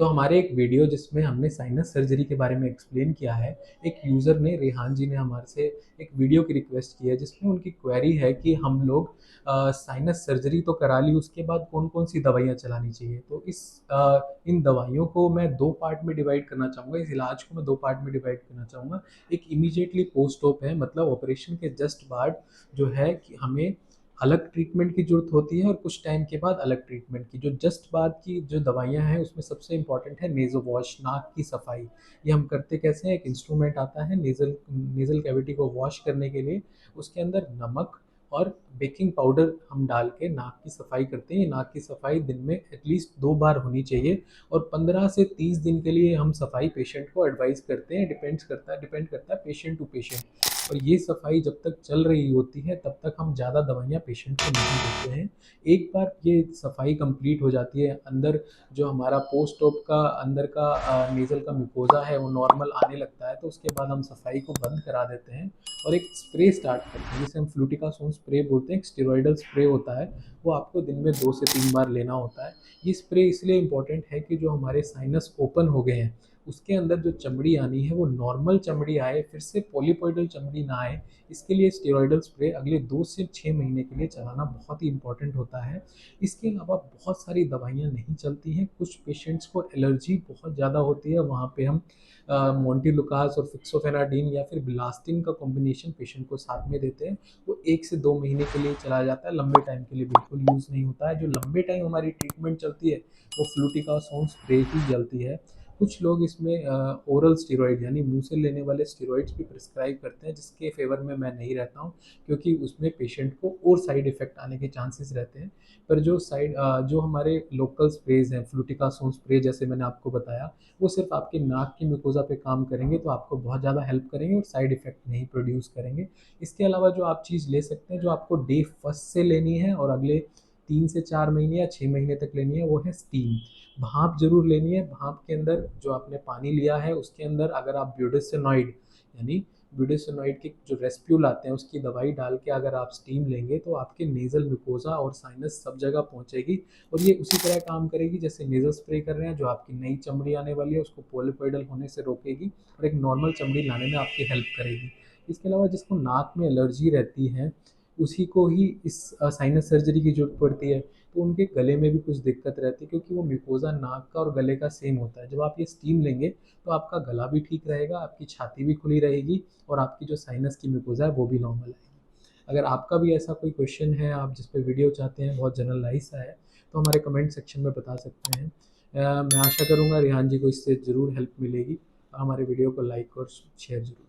तो हमारे एक वीडियो जिसमें हमने साइनस सर्जरी के बारे में एक्सप्लेन किया है, एक यूज़र ने रेहान जी ने हमारे से एक वीडियो की रिक्वेस्ट की है जिसमें उनकी क्वेरी है कि हम लोग साइनस सर्जरी तो करा ली, उसके बाद कौन-कौन सी दवाइयाँ चलानी चाहिए। तो इन दवाइयों को मैं 2 पार्ट में डिवाइड करना चाहूँगा, इस इलाज को मैं 2 पार्ट में डिवाइड करना चाहूँगा। एक इमीडिएटली पोस्ट ऑप है, मतलब ऑपरेशन के जस्ट बाद जो है कि हमें अलग ट्रीटमेंट की ज़रूरत होती है और कुछ टाइम के बाद अलग ट्रीटमेंट की। जो जस्ट बाद की जो दवाइयाँ हैं उसमें सबसे इम्पोर्टेंट है नेज़ो वॉश, नाक की सफाई। ये हम करते कैसे हैं, एक इंस्ट्रूमेंट आता है नेज़ल नेज़ल कैविटी को वॉश करने के लिए, उसके अंदर नमक और बेकिंग पाउडर हम डाल के नाक की सफाई करते हैं। ये नाक की सफाई दिन में एटलीस्ट 2 बार होनी चाहिए और 15 से 30 दिन के लिए हम सफाई पेशेंट को एडवाइस करते हैं। डिपेंड करता है पेशेंट टू पेशेंट। और ये सफाई जब तक चल रही होती है तब तक हम ज़्यादा दवाइयाँ पेशेंट को नहीं देते हैं। एक बार ये सफाई कंप्लीट हो जाती है, अंदर जो हमारा पोस्ट ऑप का अंदर का नेज़ल का म्यूकोज़ा है वो नॉर्मल आने लगता है, तो उसके बाद हम सफाई को बंद करा देते हैं और एक स्प्रे स्टार्ट करते हैं जिसे हम फ्लूटिकासोन स्प्रे बोलते हैं। एक स्टेरॉयडल स्प्रे होता है, वो आपको दिन में 2 से 3 बार लेना होता है। ये स्प्रे इसलिए इम्पोर्टेंट है कि जो हमारे साइनस ओपन हो गए हैं उसके अंदर जो चमड़ी आनी है वो नॉर्मल चमड़ी आए, फिर से पॉलीपॉइडल चमड़ी ना आए। इसके लिए स्टेरॉयडल स्प्रे अगले 2 से 6 महीने के लिए चलाना बहुत ही इम्पोर्टेंट होता है। इसके अलावा बहुत सारी दवाइयाँ नहीं चलती हैं, कुछ पेशेंट्स को एलर्जी बहुत ज़्यादा होती है, वहाँ पे हम मोंटेलुकास और फिक्सोफेनाडिन या फिर बिलास्टिन का कॉम्बिनेशन पेशेंट को साथ में देते हैं। वो 1 से 2 महीने के लिए चला जाता है, लंबे टाइम के लिए बिल्कुल यूज़ नहीं होता है। जो लंबे टाइम हमारी ट्रीटमेंट चलती है वो फ्लूटिकासोन स्प्रे ही चलती है। कुछ लोग इसमें ओरल स्टेरॉइड यानी मुँह से लेने वाले स्टेरॉइड्स भी प्रिस्क्राइब करते हैं, जिसके फ़ेवर में मैं नहीं रहता हूँ, क्योंकि उसमें पेशेंट को और साइड इफ़ेक्ट आने के चांसेस रहते हैं। पर जो हमारे लोकल स्प्रेज़ हैं, फ्लूटिकासोन स्प्रे जैसे मैंने आपको बताया, वो सिर्फ़ आपके नाक की म्यूकोज़ा पे काम करेंगे, तो आपको बहुत ज़्यादा हेल्प करेंगे और साइड इफ़ेक्ट नहीं प्रोड्यूस करेंगे। इसके अलावा जो आप चीज़ ले सकते हैं, जो आपको डे फर्स्ट से लेनी है और अगले 3 से 4 महीने या 6 महीने तक लेनी है, वो है स्टीम। भाप ज़रूर लेनी है। भाप के अंदर जो आपने पानी लिया है उसके अंदर अगर आप ब्यूटेसिनॉइड यानी ब्यूटेसिनॉइड के जो रेस्प्यूल आते हैं उसकी दवाई डाल के अगर आप स्टीम लेंगे तो आपके नेज़ल म्यूकोज़ा और साइनस सब जगह पहुँचेगी और ये उसी तरह काम करेगी जैसे नेज़ल स्प्रे कर रहे हैं। जो आपकी नई चमड़ी आने वाली है उसको पॉलीपॉइडल होने से रोकेगी और एक नॉर्मल चमड़ी लाने में आपकी हेल्प करेगी। इसके अलावा जिसको नाक में एलर्जी रहती है उसी को ही इस साइनस सर्जरी की ज़रूरत पड़ती है। तो उनके गले में भी कुछ दिक्कत रहती है क्योंकि वो म्यूकोज़ा नाक का और गले का सेम होता है। जब आप ये स्टीम लेंगे तो आपका गला भी ठीक रहेगा, आपकी छाती भी खुली रहेगी और आपकी जो साइनस की म्यूकोज़ा है वो भी नॉर्मल आएगी। अगर आपका भी ऐसा कोई क्वेश्चन है, आप जिस पे वीडियो चाहते हैं, बहुत जनरलाइज़ सा है, तो हमारे कमेंट सेक्शन में बता सकते हैं। मैं आशा करूँगा रेहान जी को इससे ज़रूर हेल्प मिलेगी। हमारे वीडियो को लाइक और शेयर ज़रूर